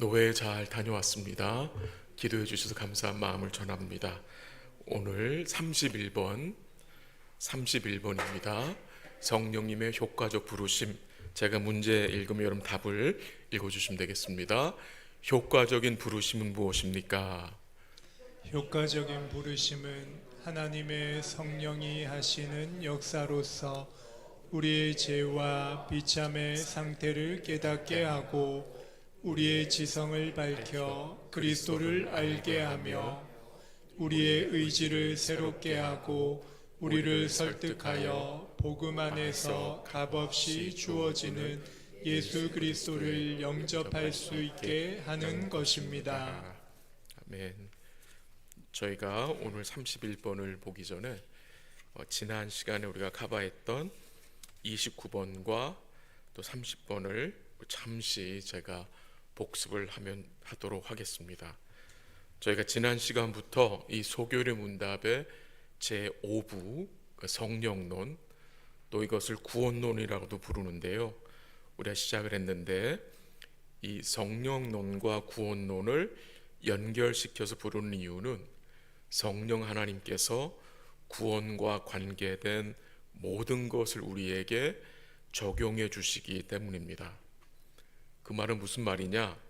노회 잘 다녀왔습니다. 기도해 주셔서 감사한 마음을 전합니다. 오늘 31번입니다. 성령님의 효과적 부르심. 제가 문제 읽으면 여러분 답을 읽어주시면 되겠습니다. 효과적인 부르심은 무엇입니까? 효과적인 부르심은 하나님의 성령이 하시는 역사로서 우리의 죄와 비참의 상태를 깨닫게 하고 우리의 지성을 밝혀 그리스도를 알게 하며 우리의 의지를 새롭게 하고 우리를 설득하여 복음 안에서 값없이 주어지는 예수 그리스도를 영접할 수 있게 하는 것입니다. 아멘. 저희가 오늘 31번을 보기 전에 지난 시간에 우리가 커버했던 29번과 또 30번을 잠시 제가 복습을 하도록 하겠습니다. 저희가 지난 시간부터 이 소교의 문답의 제5부 성령론, 또 이것을 구원론이라고도 부르는데요, 우리가 시작을 했는데 이 성령론과 구원론을 연결시켜서 부르는 이유는 성령 하나님께서 구원과 관계된 모든 것을 우리에게 적용해 주시기 때문입니다. 그 말은 무슨 말이냐?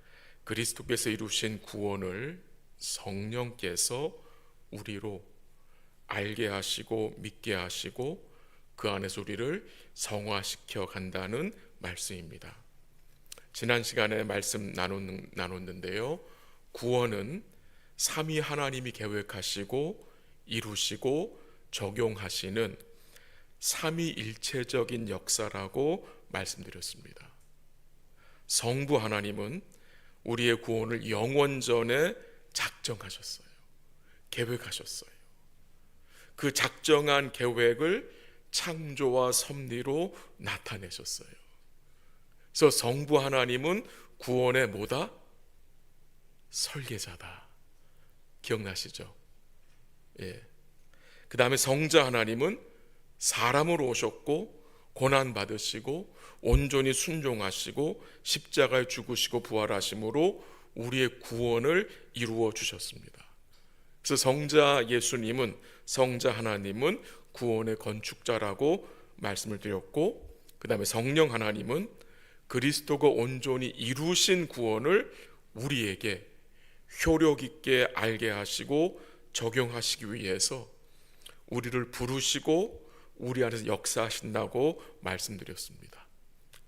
그리스도께서 이루신 구원을 성령께서 우리로 알게 하시고 믿게 하시고 그 안에서 우리를 성화시켜 간다는 말씀입니다. 지난 시간에 말씀 나눴는데요, 구원은 삼위 하나님이 계획하시고 이루시고 적용하시는 삼위일체적인 역사라고 말씀드렸습니다. 성부 하나님은 우리의 구원을 영원전에 작정하셨어요. 계획하셨어요. 그 작정한 계획을 창조와 섭리로 나타내셨어요. 그래서 성부 하나님은 구원의 뭐다? 설계자다. 기억나시죠? 예. 그 다음에 성자 하나님은 사람으로 오셨고 고난 받으시고 온전히 순종하시고 십자가에 죽으시고 부활하심으로 우리의 구원을 이루어 주셨습니다. 그래서 성자 예수님은, 성자 하나님은 구원의 건축자라고 말씀을 드렸고, 그 다음에 성령 하나님은 그리스도가 온전히 이루신 구원을 우리에게 효력 있게 알게 하시고 적용하시기 위해서 우리를 부르시고 우리 안에서 역사하신다고 말씀드렸습니다.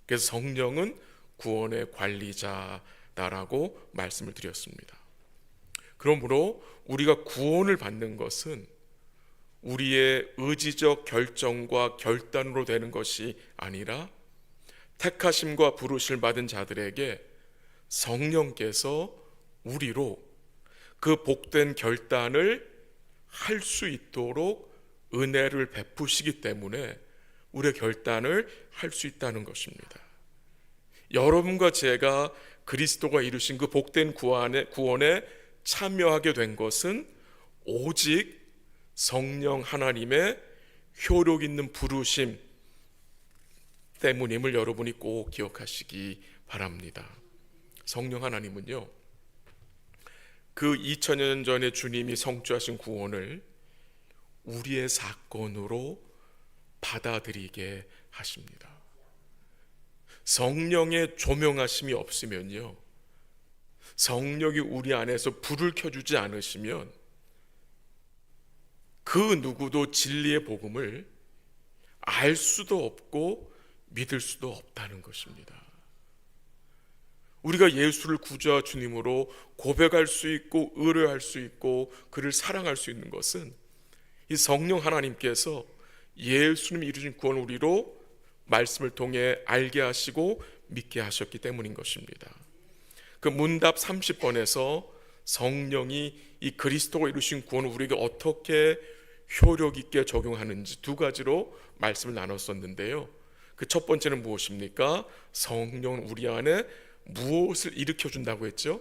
그래서 성령은 구원의 관리자다라고 말씀을 드렸습니다. 그러므로 우리가 구원을 받는 것은 우리의 의지적 결정과 결단으로 되는 것이 아니라 택하심과 부르심을 받은 자들에게 성령께서 우리로 그 복된 결단을 할 수 있도록 은혜를 베푸시기 때문에 우리의 결단을 할 수 있다는 것입니다. 여러분과 제가 그리스도가 이루신 그 복된 구원에 참여하게 된 것은 오직 성령 하나님의 효력 있는 부르심 때문임을 여러분이 꼭 기억하시기 바랍니다. 성령 하나님은요, 그 2000년 전에 주님이 성취하신 구원을 우리의 사건으로 받아들이게 하십니다. 성령의 조명하심이 없으면요, 성령이 우리 안에서 불을 켜주지 않으시면 그 누구도 진리의 복음을 알 수도 없고 믿을 수도 없다는 것입니다. 우리가 예수를 구주와 주님으로 고백할 수 있고 의뢰할 수 있고 그를 사랑할 수 있는 것은 이 성령 하나님께서 예수님이 이루신 구원을 우리로 말씀을 통해 알게 하시고 믿게 하셨기 때문인 것입니다. 그 문답 30번에서 성령이 이 그리스도가 이루신 구원을 우리에게 어떻게 효력 있게 적용하는지 두 가지로 말씀을 나눴었는데요, 그 첫 번째는 무엇입니까? 성령은 우리 안에 무엇을 일으켜 준다고 했죠?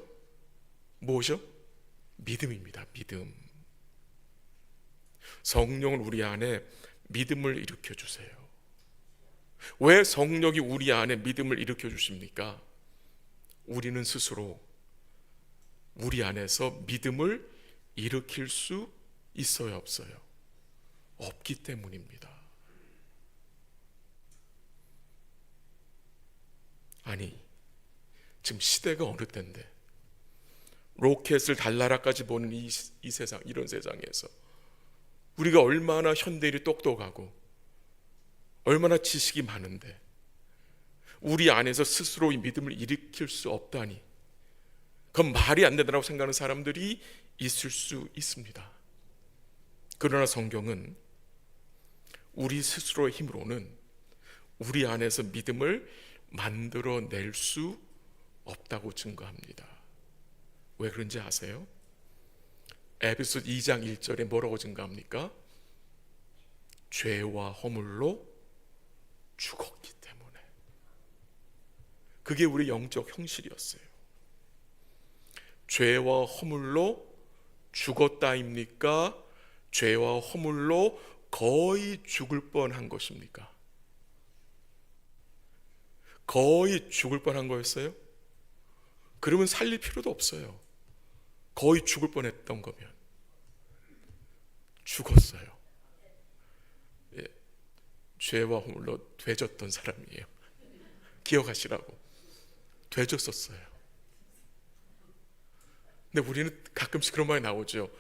무엇이요? 믿음입니다. 믿음. 성령은 우리 안에 믿음을 일으켜 주세요. 왜 성령이 우리 안에 믿음을 일으켜 주십니까? 우리는 스스로 우리 안에서 믿음을 일으킬 수 있어요, 없어요? 없기 때문입니다. 아니, 지금 시대가 어느 때인데 로켓을 달나라까지 보는 이 세상, 이런 세상에서 우리가 얼마나 현대인이 똑똑하고 얼마나 지식이 많은데 우리 안에서 스스로 이 믿음을 일으킬 수 없다니, 그건 말이 안 된다고 생각하는 사람들이 있을 수 있습니다. 그러나 성경은 우리 스스로의 힘으로는 우리 안에서 믿음을 만들어낼 수 없다고 증거합니다. 왜 그런지 아세요? 에베소 2장 1절에 뭐라고 증거합니까? 죄와 허물로 죽었기 때문에. 그게 우리 영적 형실이었어요. 죄와 허물로 죽었다입니까? 죄와 허물로 거의 죽을 뻔한 것입니까? 거의 죽을 뻔한 거였어요? 그러면 살릴 필요도 없어요. 거의 죽을 뻔했던 거면 죽었어요. 예, 죄와 허물로 되졌던 사람이에요. 기억하시라고. 되졌었어요. 근데 우리는 가끔씩 그런 말이 나오죠.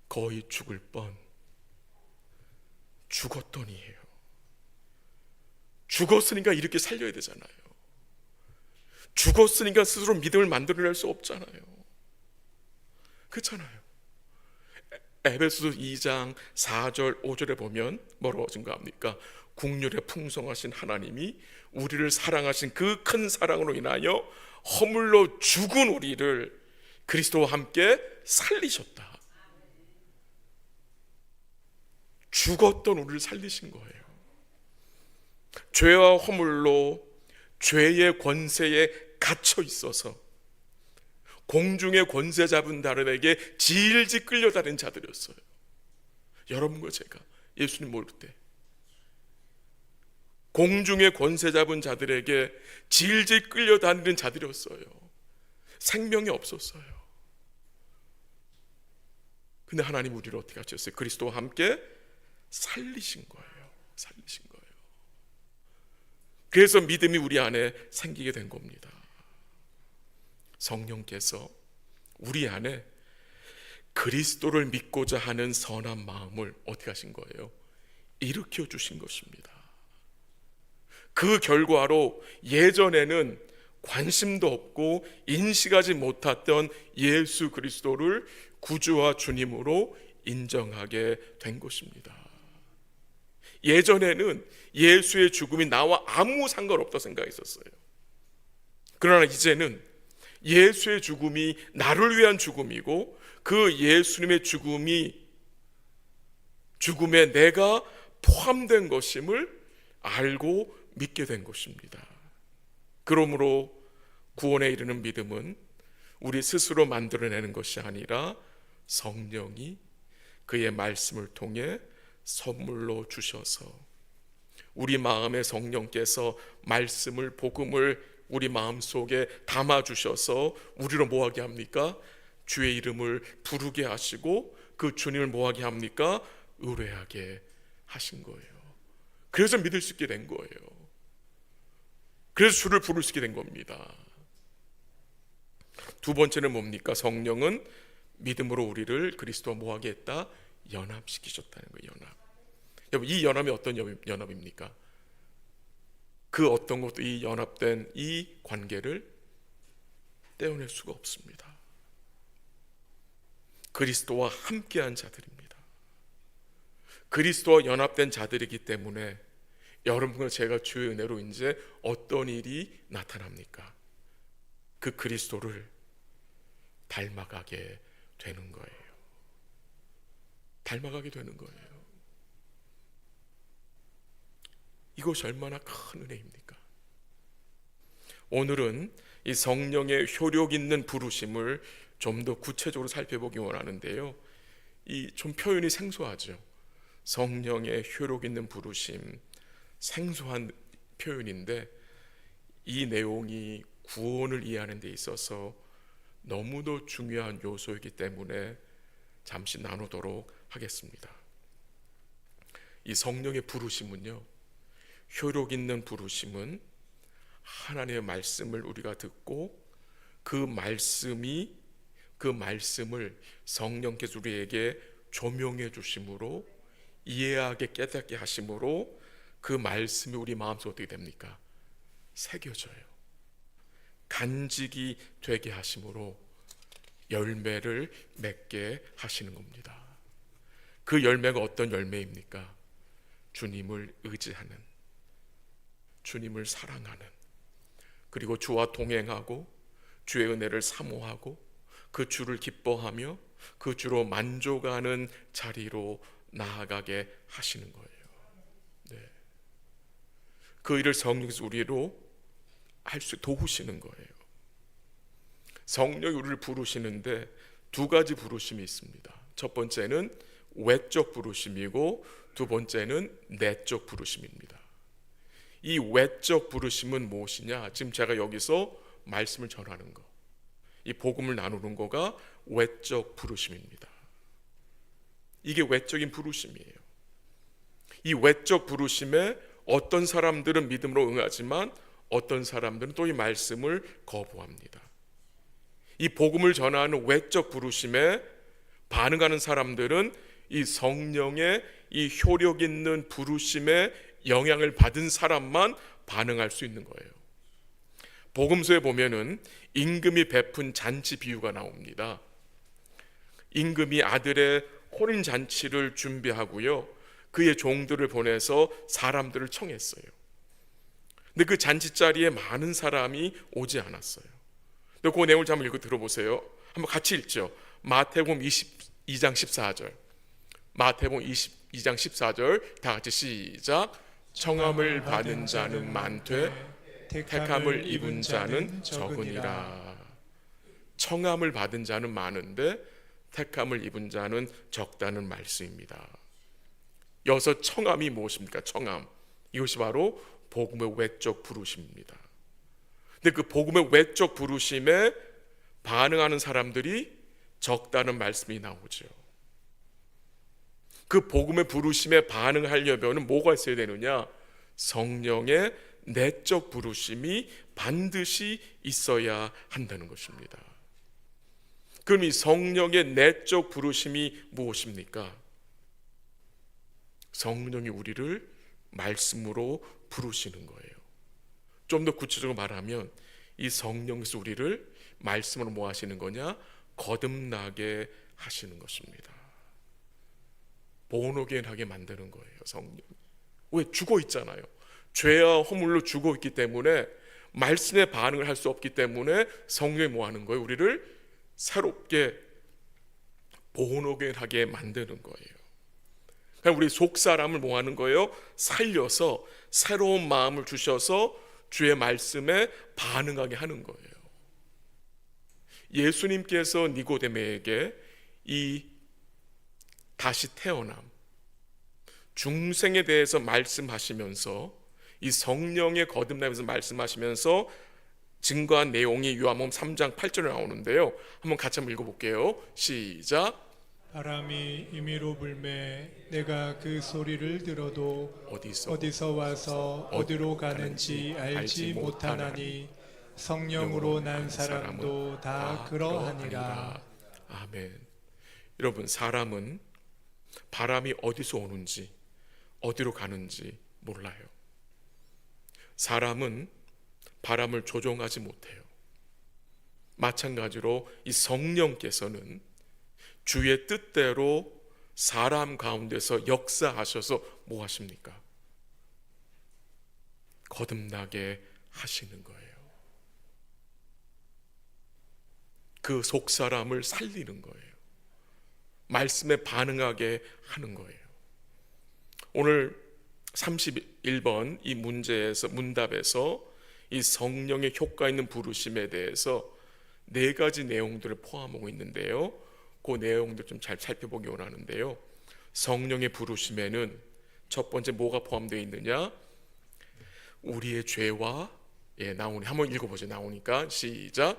거의 죽을 뻔. 죽었더니예요. 죽었으니까 이렇게 살려야 되잖아요. 죽었으니까 스스로 믿음을 만들어낼 수 없잖아요. 그렇잖아요. 에베소서 2장 4절 5절에 보면 뭐라고 증거합니까? 국률에 풍성하신 하나님이 우리를 사랑하신 그 큰 사랑으로 인하여 허물로 죽은 우리를 그리스도와 함께 살리셨다. 죽었던 우리를 살리신 거예요. 죄와 허물로 죄의 권세에 갇혀 있어서 공중의 권세 잡은 자들에게 질질 끌려다니는 자들이었어요. 여러분과 제가 예수님 모를 때 공중의 권세 잡은 자들에게 질질 끌려다니는 자들이었어요. 생명이 없었어요. 근데 하나님 우리를 어떻게 하셨어요? 그리스도와 함께 살리신 거예요. 살리신 거예요. 그래서 믿음이 우리 안에 생기게 된 겁니다. 성령께서 우리 안에 그리스도를 믿고자 하는 선한 마음을 어떻게 하신 거예요? 일으켜 주신 것입니다. 그 결과로 예전에는 관심도 없고 인식하지 못했던 예수 그리스도를 구주와 주님으로 인정하게 된 것입니다. 예전에는 예수의 죽음이 나와 아무 상관없다고 생각했었어요. 그러나 이제는 예수의 죽음이 나를 위한 죽음이고 그 예수님의 죽음에 내가 포함된 것임을 알고 믿게 된 것입니다. 그러므로 구원에 이르는 믿음은 우리 스스로 만들어내는 것이 아니라 성령이 그의 말씀을 통해 선물로 주셔서 우리 마음에 성령께서 말씀을, 복음을 우리 마음속에 담아주셔서 우리로 뭐하게 합니까? 주의 이름을 부르게 하시고 그 주님을 뭐하게 합니까? 의뢰하게 하신 거예요. 그래서 믿을 수 있게 된 거예요. 그래서 주를 부를 수 있게 된 겁니다. 두 번째는 뭡니까? 성령은 믿음으로 우리를 그리스도와 뭐하게 했다? 연합시키셨다는 거예요. 연합. 여러분, 이 연합이 어떤 연합입니까? 그 어떤 것도 이 연합된 이 관계를 떼어낼 수가 없습니다. 그리스도와 함께한 자들입니다. 그리스도와 연합된 자들이기 때문에 여러분과 제가 주의 은혜로 이제 어떤 일이 나타납니까? 그 그리스도를 닮아가게 되는 거예요. 닮아가게 되는 거예요. 이것이 얼마나 큰 은혜입니까? 오늘은 이 성령의 효력 있는 부르심을 좀 더 구체적으로 살펴보기 원하는데요. 이 좀 표현이 생소하죠. 성령의 효력 있는 부르심, 생소한 표현인데 이 내용이 구원을 이해하는 데 있어서 너무도 중요한 요소이기 때문에 잠시 나누도록 하겠습니다. 이 성령의 부르심은요, 효력 있는 부르심은 하나님의 말씀을 우리가 듣고 그 말씀을 성령께서 우리에게 조명해 주심으로, 이해하게 깨닫게 하심으로 그 말씀이 우리 마음속에 어떻게 됩니까? 새겨져요. 간직이 되게 하심으로 열매를 맺게 하시는 겁니다. 그 열매가 어떤 열매입니까? 주님을 의지하는, 주님을 사랑하는, 그리고 주와 동행하고 주의 은혜를 사모하고 그 주를 기뻐하며 그 주로 만족하는 자리로 나아가게 하시는 거예요. 네. 그 일을 성령께서 우리로 할 수 도우시는 거예요. 성령이 우리를 부르시는데 두 가지 부르심이 있습니다. 첫 번째는 외적 부르심이고 두 번째는 내적 부르심입니다. 이 외적 부르심은 무엇이냐? 지금 제가 여기서 말씀을 전하는 거, 이 복음을 나누는 거가 외적 부르심입니다. 이게 외적인 부르심이에요. 이 외적 부르심에 어떤 사람들은 믿음으로 응하지만 어떤 사람들은 또 이 말씀을 거부합니다. 이 복음을 전하는 외적 부르심에 반응하는 사람들은 이 성령의 이 효력 있는 부르심에 영향을 받은 사람만 반응할 수 있는 거예요. 복음서에 보면은 임금이 베푼 잔치 비유가 나옵니다. 임금이 아들의 혼인 잔치를 준비하고요, 그의 종들을 보내서 사람들을 청했어요. 근데 그 잔치 자리에 많은 사람이 오지 않았어요. 근데 그 내용을 한번 읽어 들어보세요. 한번 같이 읽죠. 마태복음 22장 14절. 마태복음 22장 14절 다 같이 시작. 청함을 받은 자는 많되 택함을 입은 자는 적으니라. 청함을 받은 자는 많은데 택함을 입은 자는 적다는 말씀입니다. 여기서 청함이 무엇입니까? 청함, 이것이 바로 복음의 외적 부르심입니다. 근데 그 복음의 외적 부르심에 반응하는 사람들이 적다는 말씀이 나오죠. 그 복음의 부르심에 반응하려면 뭐가 있어야 되느냐? 성령의 내적 부르심이 반드시 있어야 한다는 것입니다. 그럼 이 성령의 내적 부르심이 무엇입니까? 성령이 우리를 말씀으로 부르시는 거예요. 좀 더 구체적으로 말하면 이 성령께서 우리를 말씀으로 뭐 하시는 거냐? 거듭나게 하시는 것입니다. born 하게 만드는 거예요. 성령. 왜? 죽어 있잖아요. 죄와 허물로 죽어 있기 때문에 말씀에 반응을 할 수 없기 때문에 성령이 뭐 하는 거예요? 우리를 새롭게 born 하게 만드는 거예요. 그냥 우리 속 사람을 뭐 하는 거예요? 살려서 새로운 마음을 주셔서 주의 말씀에 반응하게 하는 거예요. 예수님께서 니고데모에게 이 다시 태어남, 중생에 대해서 말씀하시면서 이 성령의 거듭남에서 말씀하시면서 증거한 내용이 요한복음 3장 8절에 나오는데요. 한번 같이 한번 읽어볼게요. 시작. 바람이 임의로 불매 내가 그 소리를 들어도 어디서 와서 어디로 가는지 알지 못하나니 성령으로 난 사람도 다 그러하니라. 아멘. 여러분, 사람은 바람이 어디서 오는지 어디로 가는지 몰라요. 사람은 바람을 조종하지 못해요. 마찬가지로 이 성령께서는 주의 뜻대로 사람 가운데서 역사하셔서 뭐 하십니까? 거듭나게 하시는 거예요. 그 속사람을 살리는 거예요. 말씀에 반응하게 하는 거예요. 오늘 31번 이 문답에서 이 성령의 효과 있는 부르심에 대해서 네 가지 내용들을 포함하고 있는데요. 그 내용들 좀 잘 살펴보기 원하는데요. 성령의 부르심에는 첫 번째 뭐가 포함되어 있느냐? 우리의 죄와 나오니 한번 읽어보죠. 나오니까 시작.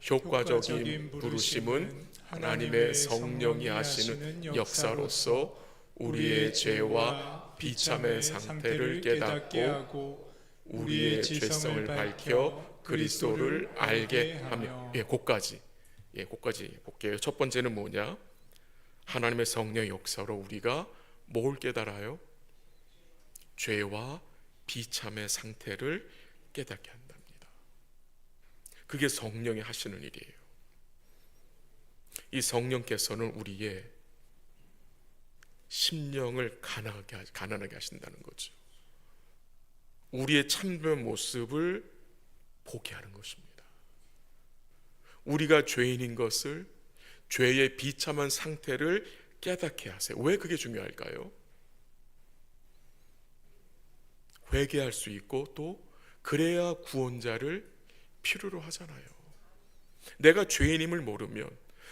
효과적인 부르심은 하나님의 성령이 하시는 역사로서 우리의 죄와 비참의 상태를 깨닫게 하고 우리의 죄성을 밝혀 그리스도를 알게 하며. 그까지 볼게요. 첫 번째는 뭐냐? 하나님의 성령의 역사로 우리가 뭘 깨달아요? 죄와 비참의 상태를 깨닫게 한답니다. 그게 성령이 하시는 일이에요. 이 성령께서는 우리의 심령을 가난하게 하신다는 거죠. 우리의 참된 모습을 보게 하는 것입니다. 우리가 죄인인 것을, 죄의 비참한 상태를 깨닫게 하세요. 왜 그게 중요할까요? 회개할 수 있고 또 그래야 구원자를 필요로 하잖아요. 내가 죄인임을 모르면,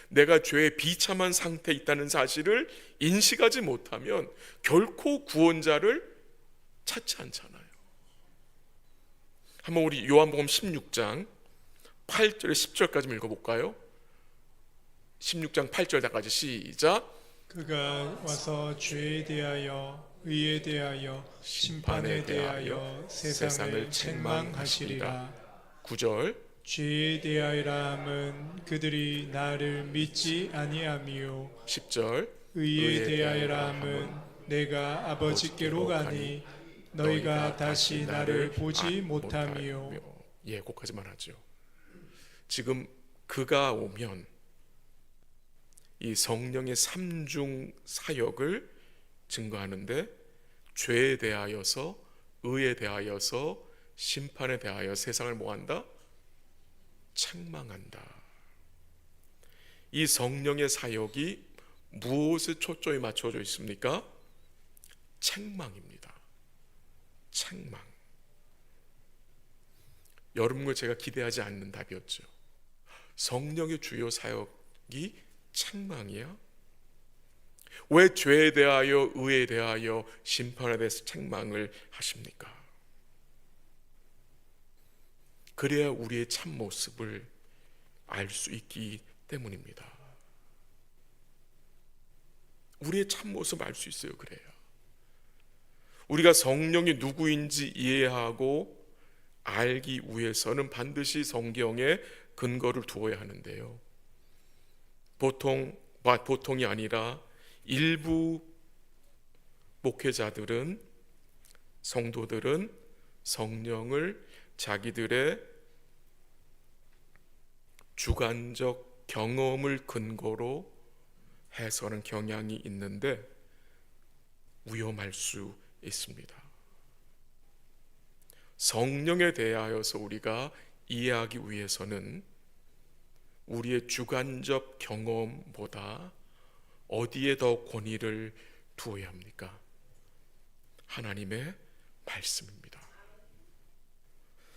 내가 죄의 비참한 상태에 있다는 사실을 인식하지 못하면 결코 구원자를 찾지 않잖아요. 한번 우리 요한복음 16장 8절에 10절까지 읽어볼까요? 16장 8절까지 시작. 그가 와서 죄에 대하여 의에 대하여 심판에 대하여 세상을 책망하시리라. 9절. 죄에 대하여라 함은 그들이 나를 믿지 아니하며 10절. 의에 대하여라 함은 내가 아버지께로 가니 너희가 다시 나를 보지 못하며. 거기까지만 하죠. 지금 그가 오면 이 성령의 삼중 사역을 증거하는데, 죄에 대하여서, 의에 대하여서, 심판에 대하여 세상을 뭐한다? 책망한다. 이 성령의 사역이 무엇에 초점이 맞춰져 있습니까? 책망입니다. 책망. 여러분과 제가 기대하지 않는 답이었죠. 성령의 주요 사역이 책망이야? 왜 죄에 대하여, 의에 대하여, 심판에 대해서 책망을 하십니까? 그래야 우리의 참모습을 알 수 있기 때문입니다. 우리의 참모습 알 수 있어요. 그래야 우리가 성령이 누구인지 이해하고 알기 위해서는 반드시 성경에 근거를 두어야 하는데요, 보통이 아니라 일부 목회자들은, 성도들은 성령을 자기들의 주관적 경험을 근거로 해서는 경향이 있는데 위험할 수 있습니다. 성령에 대하여서 우리가 이해하기 위해서는 우리의 주관적 경험보다 어디에 더 권위를 두어야 합니까? 하나님의 말씀입니다.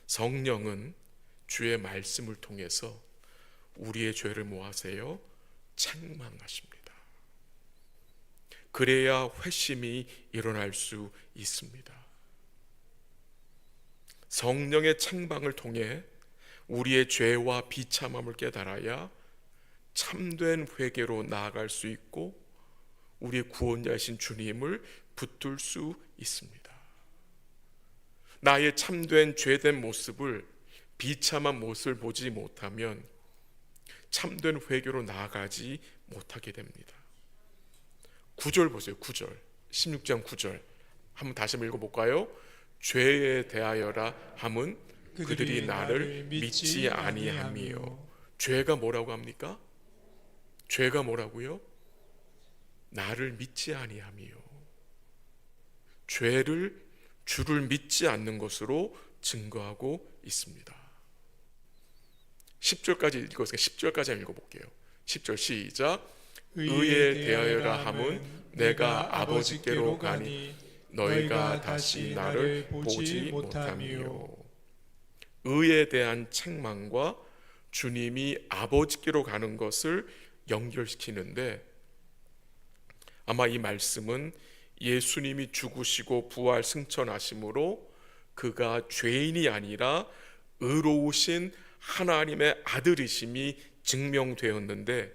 성령은 주의 말씀을 통해서 우리의 죄를 뭐 하세요? 책망하십니다. 그래야 회심이 일어날 수 있습니다. 성령의 책망을 통해 우리의 죄와 비참함을 깨달아야 참된 회개로 나아갈 수 있고 우리의 구원자이신 주님을 붙들 수 있습니다. 나의 참된 죄된 모습을, 비참한 모습을 보지 못하면 참된 회개로 나아가지 못하게 됩니다. 9절 보세요. 9절, 16장 9절 한번 다시 한번 읽어볼까요? 죄에 대하여라 함은 그들이 나를 믿지 아니하며. 죄가 뭐라고 합니까? 죄가 뭐라고요? 나를 믿지 아니하며. 죄를 주를 믿지 않는 것으로 증거하고 있습니다. 10절까지 읽었으니까 10절까지 읽어볼게요. 10절 시작. 의에 대하여라 함은 내가 아버지께로 가니 너희가 다시 나를 보지 못하며. 의에 대한 책망과 주님이 아버지께로 가는 것을 연결시키는데, 아마 이 말씀은 예수님이 죽으시고 부활 승천하심으로 그가 죄인이 아니라 의로우신 하나님의 아들이심이 증명되었는데,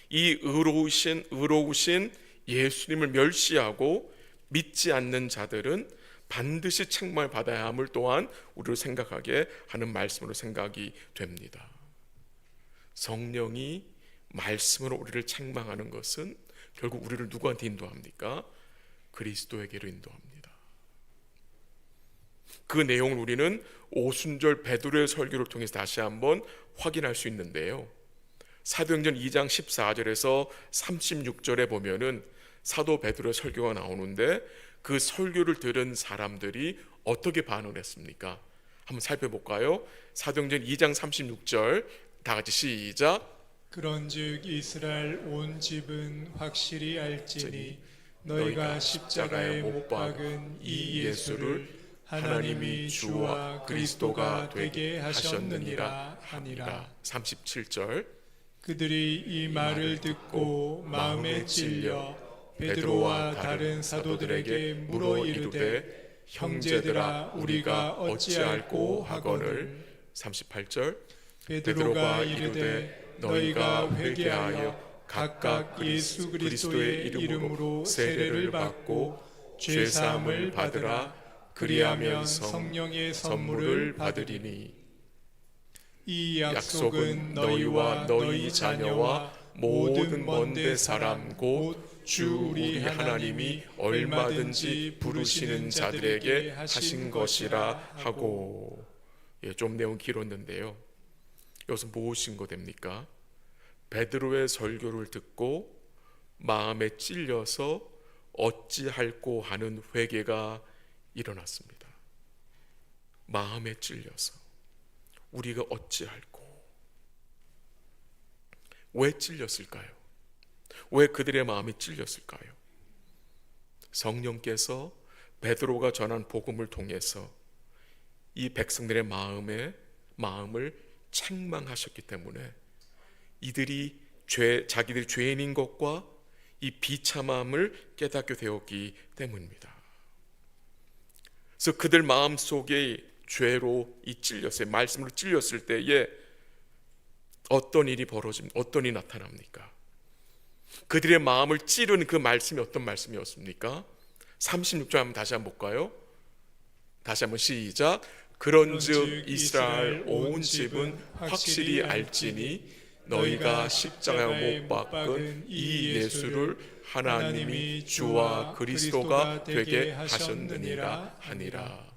이 의로우신 예수님을 멸시하고 믿지 않는 자들은 반드시 책망을 받아야 함을 또한 우리를 생각하게 하는 말씀으로 생각이 됩니다. 성령이 말씀으로 우리를 책망하는 것은 결국 우리를 누구한테 인도합니까? 그리스도에게로 인도합니다. 그 내용을 우리는 오순절 베드로의 설교를 통해서 다시 한번 확인할 수 있는데요, 사도행전 2장 14절에서 36절에 보면은 사도 베드로의 설교가 나오는데, 그 설교를 들은 사람들이 어떻게 반응을 했습니까? 한번 살펴볼까요? 사도행전 2장 36절 다 같이 시작. 그런즉 이스라엘 온 집은 확실히 알지니 너희가 십자가에 못 박은 이 예수를 하나님이 주와 그리스도가 되게 하셨느니라 하니라. 37절. 그들이 이 말을 듣고 마음에 찔려 베드로와 다른 사도들에게 물어 이르되 형제들아 우리가 어찌할꼬 하거늘. 38절. 베드로가 이르되 너희가 회개하여 각각 예수 그리스도의 이름으로 세례를 받고 죄 사함을 받으라. 그리하면 성령의 선물을 받으리니 이 약속은 너희와 너희 자녀와 모든 먼데 사람 곧 주 우리 하나님이 얼마든지 부르시는 자들에게 하신 것이라 하고. 좀 내용 길었는데요, 여기서 무엇인 거 됩니까? 베드로의 설교를 듣고 마음에 찔려서 어찌할꼬 하는 회개가 일어났습니다. 마음에 찔려서 우리가 어찌할꼬. 왜 찔렸을까요? 왜 그들의 마음이 찔렸을까요? 성령께서 베드로가 전한 복음을 통해서 이 백성들의 마음을 책망하셨기 때문에 이들이 자기들이 죄인인 것과 이 비참함을 깨닫게 되었기 때문입니다. 그래서 그들 마음 속에 죄로 찔렸어요. 말씀으로 찔렸을 때에 어떤 일이 어떤 일이 나타납니까? 그들의 마음을 찌르는 그 말씀이 어떤 말씀이었습니까? 36절 한번 다시 한번 볼까요? 다시 한번 시작. 그런즉 이스라엘 온 집은 확실히 알지니 너희가 십자가에 못 박은 이 예수를 하나님이 주와 그리스도가 되게 하셨느니라 하니라.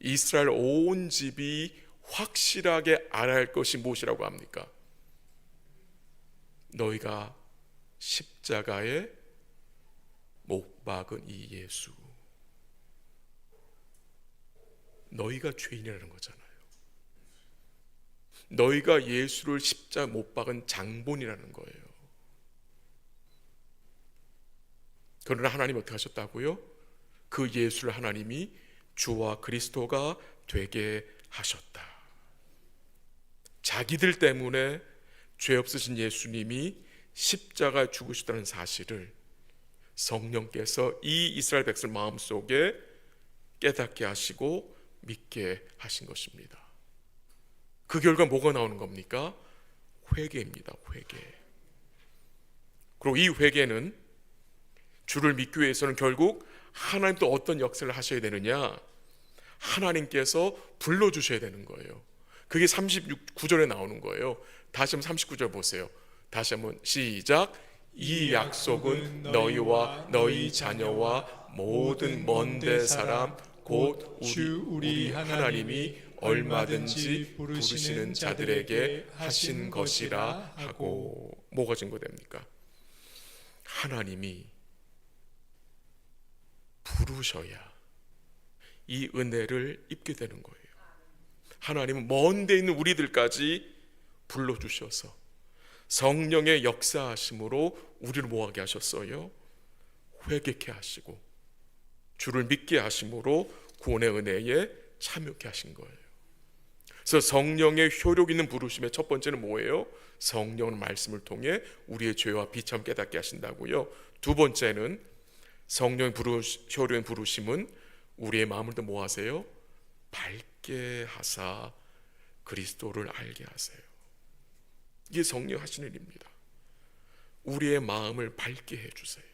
이스라엘 온 집이 확실하게 알아야 할 것이 무엇이라고 합니까? 너희가 십자가에 못 박은 이 예수, 너희가 죄인이라는 거잖아요. 너희가 예수를 십자가에 못 박은 장본이라는 거예요. 그러나 하나님이 어떻게 하셨다고요? 그 예수를 하나님이 주와 그리스도가 되게 하셨다. 자기들 때문에 죄 없으신 예수님이 십자가에 죽으셨다는 사실을 성령께서 이 이스라엘 백성 마음속에 깨닫게 하시고 믿게 하신 것입니다. 그 결과 뭐가 나오는 겁니까? 회개입니다. 회개. 그리고 이 회개는 주를 믿기 위해서는 결국 하나님 또 어떤 역사를 하셔야 되느냐? 하나님께서 불러주셔야 되는 거예요. 그게 39절에 나오는 거예요. 다시 한번 39절 보세요. 다시 한번 시작. 이 약속은 너희와 너희 자녀와 모든 먼데 사람 곧 우리 하나님이 얼마든지 부르시는 자들에게 하신 것이라 하고. 뭐가 증거됩니까? 하나님이 부르셔야 이 은혜를 입게 되는 거예요. 하나님은 먼 데 있는 우리들까지 불러주셔서 성령의 역사하심으로 우리를 뭐하게 하셨어요? 회개케 하시고 주를 믿게 하심으로 구원의 은혜에 참여케 하신 거예요. 그래서 성령의 효력 있는 부르심의 첫 번째는 뭐예요? 성령 말씀을 통해 우리의 죄와 비참 깨닫게 하신다고요. 두 번째는 성령의 효력 있는 부르심은 우리의 마음을 또 뭐 하세요? 밝게 하사 그리스도를 알게 하세요. 이게 성령 하시는 일입니다. 우리의 마음을 밝게 해주세요.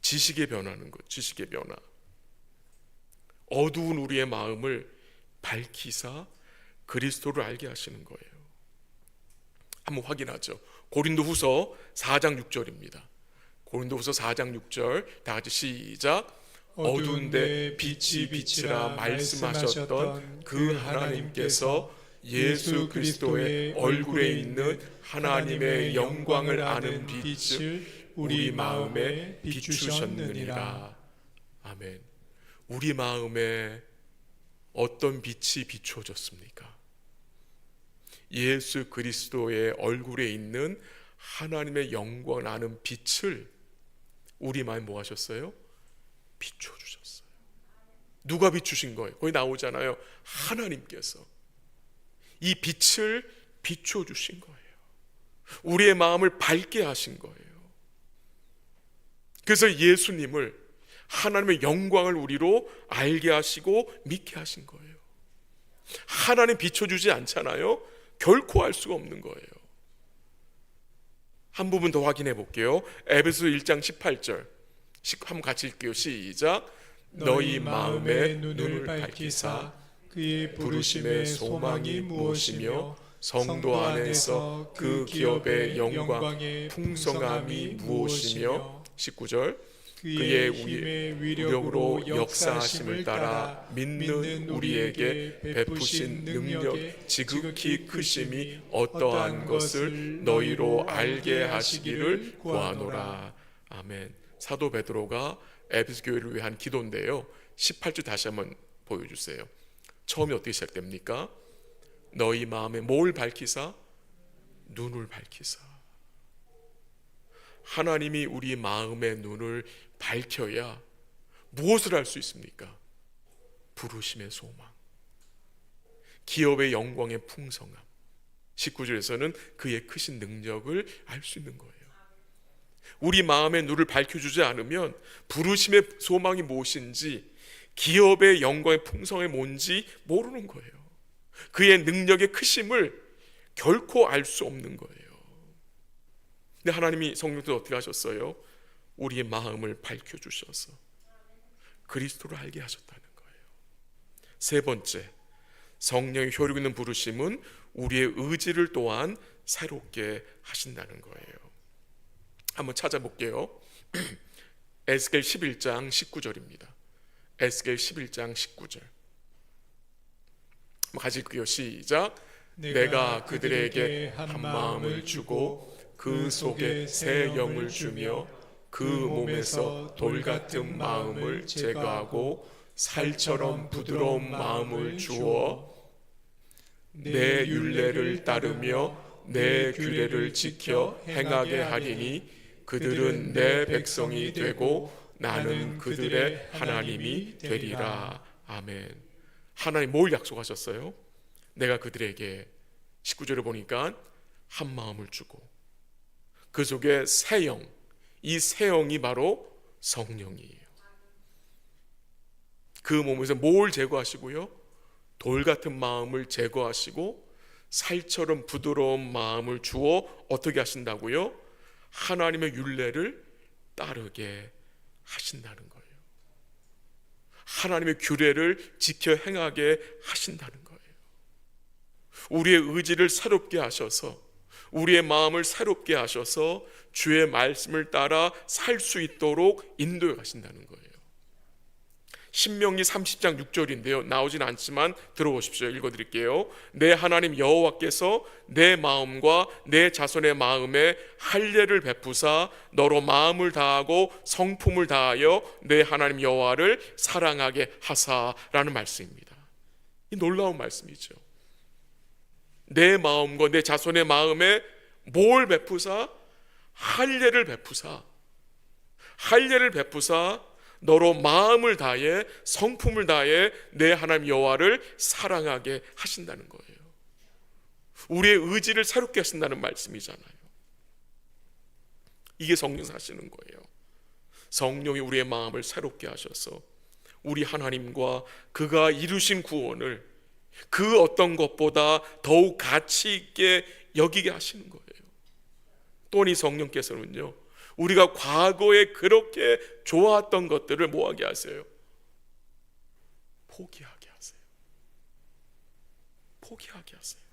지식의 변화는 것, 지식의 변화. 어두운 우리의 마음을 밝히사 그리스도를 알게 하시는 거예요. 한번 확인하죠. 고린도후서 4장 6절입니다. 고린도후서 4장 6절 다 같이 시작. 어두운데 빛이 빛이라 말씀하셨던 그 하나님께서 예수 그리스도의 얼굴에 있는 하나님의 영광을 아는 빛을 우리 마음에 비추셨느니라. 아멘. 우리 마음에 어떤 빛이 비추어졌습니까? 예수 그리스도의 얼굴에 있는 하나님의 영광을 아는 빛을 우리 마음에 뭐 하셨어요? 비춰주셨어요. 누가 비추신 거예요? 거기 나오잖아요. 하나님께서 이 빛을 비춰주신 거예요. 우리의 마음을 밝게 하신 거예요. 그래서 예수님을, 하나님의 영광을 우리로 알게 하시고 믿게 하신 거예요. 하나님 비춰주지 않잖아요. 결코 알 수가 없는 거예요. 한 부분 더 확인해 볼게요. 에베소 1장 18절 한번 같이 읽게요. 시작. 너희 마음의 눈을 밝히사 그의 부르심의 소망이 무엇이며 성도 안에서 그 기업의 영광의 풍성함이 무엇이며 19절 그의 힘의 위력으로 역사하심을 따라 믿는 우리에게 베푸신 능력의 지극히 크심이 어떠한 것을 너희로 알게 하시기를 구하노라. 아멘. 사도 베드로가 에베소 교회를 위한 기도인데요. 18절 다시 한번 보여주세요. 처음이 어떻게 시작됩니까? 너희 마음에 뭘 밝히사? 눈을 밝히사. 하나님이 우리 마음의 눈을 밝혀야 무엇을 할 수 있습니까? 부르심의 소망, 기업의 영광의 풍성함, 19절에서는 그의 크신 능력을 알 수 있는 거예요. 우리 마음의 눈을 밝혀주지 않으면 부르심의 소망이 무엇인지, 기업의 영광의 풍성함이 뭔지 모르는 거예요. 그의 능력의 크심을 결코 알 수 없는 거예요. 근데 하나님이 성령께서 어떻게 하셨어요? 우리의 마음을 밝혀주셔서 그리스도를 알게 하셨다는 거예요. 세 번째, 성령의 효력 있는 부르심은 우리의 의지를 또한 새롭게 하신다는 거예요. 한번 찾아볼게요. 에스겔 11장 19절입니다. 에스겔 11장 19절 같이 읽게요. 시작. 내가 그들에게 한 마음을 주고 그 속에 새 영을 주며 그 몸에서 돌 같은 마음을 제거하고 살처럼 부드러운 마음을 주어 내 율례를 따르며 내 규례를 지켜 행하게 하리니 그들은 내 백성이 되고 나는 그들의 하나님이 되리라. 아멘. 하나님 뭘 약속하셨어요? 내가 그들에게 19절에 보니까 한 마음을 주고 그 속에 새 영, 이 새 영이 바로 성령이에요. 그 몸에서 뭘 제거하시고요? 돌 같은 마음을 제거하시고 살처럼 부드러운 마음을 주어 어떻게 하신다고요? 하나님의 율례를 따르게 하신다는 거예요. 하나님의 규례를 지켜 행하게 하신다는 거예요. 우리의 의지를 새롭게 하셔서, 우리의 마음을 새롭게 하셔서 주의 말씀을 따라 살 수 있도록 인도해 가신다는 거예요. 신명기 30장 6절인데요. 나오진 않지만 들어보십시오. 읽어드릴게요. 내 하나님 여호와께서 내 마음과 내 자손의 마음에 할례를 베푸사 너로 마음을 다하고 성품을 다하여 내 하나님 여호와를 사랑하게 하사라는 말씀입니다. 이 놀라운 말씀이죠. 내 마음과 내 자손의 마음에 뭘 베푸사? 할례를 베푸사 너로 마음을 다해 성품을 다해 내 하나님 여호와를 사랑하게 하신다는 거예요. 우리의 의지를 새롭게 하신다는 말씀이잖아요. 이게 성령 하시는 거예요. 성령이 우리의 마음을 새롭게 하셔서 우리 하나님과 그가 이루신 구원을 그 어떤 것보다 더욱 가치 있게 여기게 하시는 거예요. 또 이 성령께서는요, 우리가 과거에 그렇게 좋아했던 것들을 뭐하게 하세요? 포기하게 하세요. 포기하게 하세요.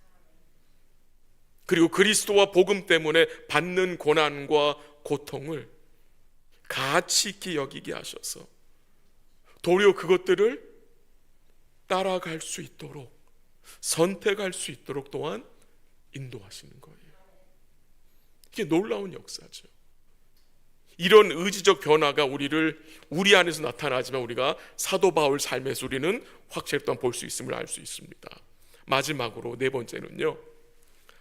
그리고 그리스도와 복음 때문에 받는 고난과 고통을 가치 있게 여기게 하셔서 도리어 그것들을 따라갈 수 있도록, 선택할 수 있도록 또한 인도하시는 거예요. 이게 놀라운 역사죠. 이런 의지적 변화가 우리 안에서 나타나지만 우리가 사도 바울 삶에서 우리는 확실히 또한 볼 수 있음을 알 수 있습니다. 마지막으로 네 번째는요,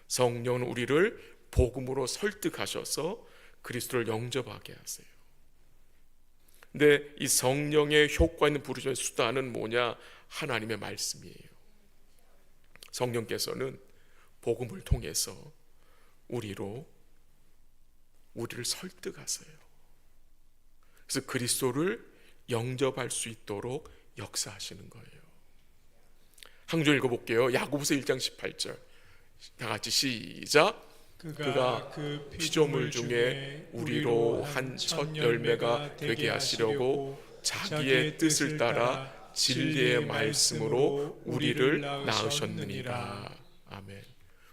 성령은 우리를 복음으로 설득하셔서 그리스도를 영접하게 하세요. 근데 이 성령의 효과 있는 부르심의 수단은 뭐냐? 하나님의 말씀이에요. 성령께서는 복음을 통해서 우리를 설득하세요. 그래서 그리스도를 영접할 수 있도록 역사하시는 거예요. 한 절 읽어볼게요. 야고보서 1장 18절. 다 같이 시작. 그가 그 피조물 중에 우리로 한 첫 열매가 되게 하시려고 자기의 뜻을 따라 진리의 말씀으로 우리를 낳으셨느니라. 아멘.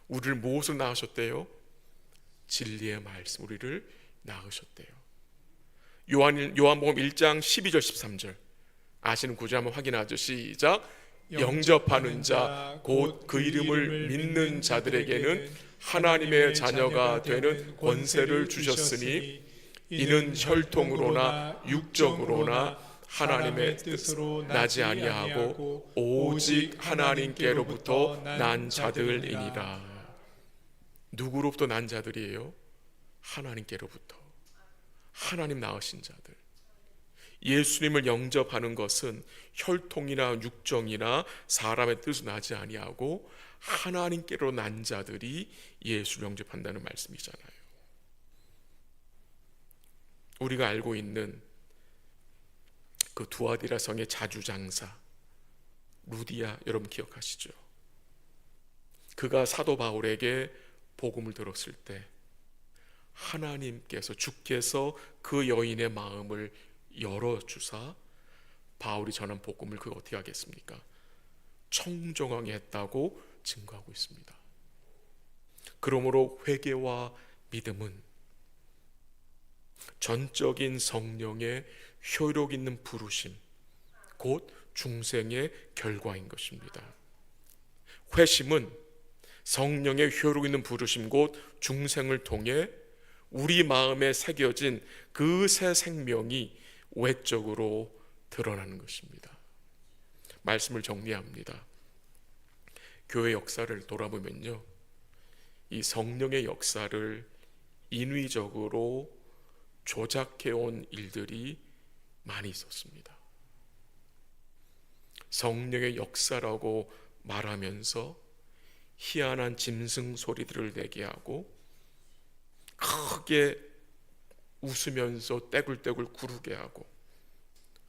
우리를 무엇으로 낳으셨대요? 진리의 말씀, 우리를 낳으셨대요. 요한복음 1장 12절 13절 아시는 구절 한번 확인하죠. 시작. 영접하는 자 곧 그 이름을 믿는 자들에게는 하나님의 자녀가 되는 권세를 주셨으니 이는 혈통으로나 육적으로나 하나님의 뜻으로 나지 아니하고 오직 하나님께로부터 난 자들이니라. 누구로부터 난 자들이에요? 하나님께로부터. 하나님 낳으신 자들. 예수님을 영접하는 것은 혈통이나 육정이나 사람의 뜻으로 나지 아니하고 하나님께로 난 자들이 예수를 영접한다는 말씀이잖아요. 우리가 알고 있는 그 두아디라 성의 자주장사 루디아, 여러분 기억하시죠? 그가 사도 바울에게 복음을 들었을 때 하나님께서, 주께서 그 여인의 마음을 열어주사 바울이 전한 복음을 그가 어떻게 하겠습니까? 청정하게 했다고 증거하고 있습니다. 그러므로 회개와 믿음은 전적인 성령의 효력 있는 부르심, 곧 중생의 결과인 것입니다. 회심은 성령의 효력 있는 부르심, 곧 중생을 통해 우리 마음에 새겨진 그 새 생명이 외적으로 드러나는 것입니다. 말씀을 정리합니다. 교회 역사를 돌아보면요, 이 성령의 역사를 인위적으로 조작해온 일들이 많이 있었습니다. 성령의 역사라고 말하면서 희한한 짐승 소리들을 내게 하고 크게 웃으면서 떼굴떼굴 구르게 하고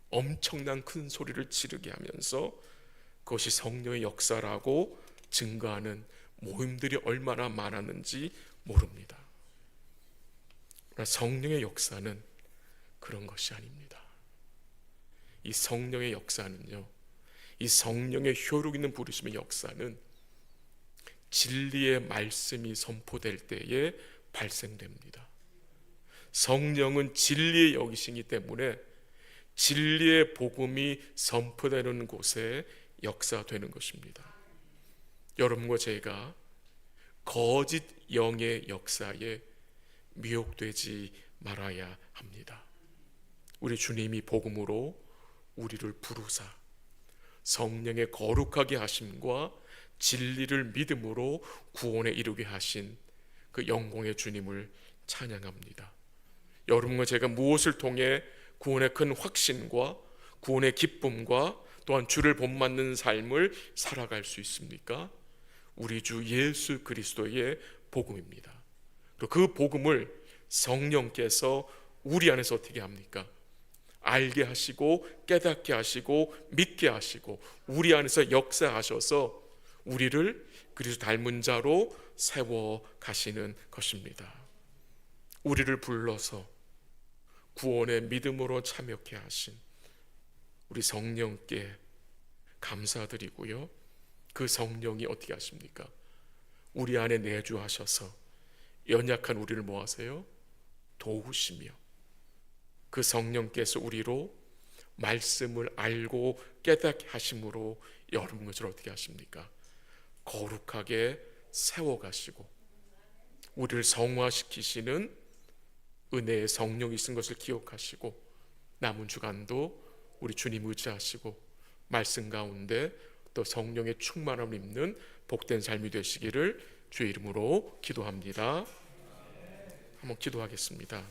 엄청난 큰 소리를 지르게 하면서 그것이 성령의 역사라고 증거하는 모임들이 얼마나 많았는지 모릅니다. 그러나 성령의 역사는 그런 것이 아닙니다. 이 성령의 역사는요, 이 성령의 효력 있는 부르심의 역사는 진리의 말씀이 선포될 때에 발생됩니다. 성령은 진리의 여기시기 때문에 진리의 복음이 선포되는 곳에 역사되는 것입니다. 여러분과 제가 거짓 영의 역사에 미혹되지 말아야 합니다. 우리 주님이 복음으로 우리를 부르사 성령의 거룩하게 하심과 진리를 믿음으로 구원에 이르게 하신 그 영광의 주님을 찬양합니다. 여러분과 제가 무엇을 통해 구원의 큰 확신과 구원의 기쁨과 또한 주를 본받는 삶을 살아갈 수 있습니까? 우리 주 예수 그리스도의 복음입니다. 그리고 그 복음을 성령께서 우리 안에서 어떻게 합니까? 알게 하시고 깨닫게 하시고 믿게 하시고 우리 안에서 역사하셔서 우리를 그리스도 닮은 자로 세워 가시는 것입니다. 우리를 불러서 구원의 믿음으로 참여케 하신 우리 성령께 감사드리고요. 그 성령이 어떻게 하십니까? 우리 안에 내주하셔서 연약한 우리를 뭐 하세요? 도우시며 그 성령께서 우리로 말씀을 알고 깨닫게 하심으로 여러분 것을 어떻게 하십니까? 거룩하게 세워가시고 우리를 성화시키시는 은혜의 성령이신 것을 기억하시고 남은 주간도 우리 주님 의지하시고 말씀 가운데 또 성령의 충만함을 입는 복된 삶이 되시기를 주의 이름으로 기도합니다. 한번 기도하겠습니다.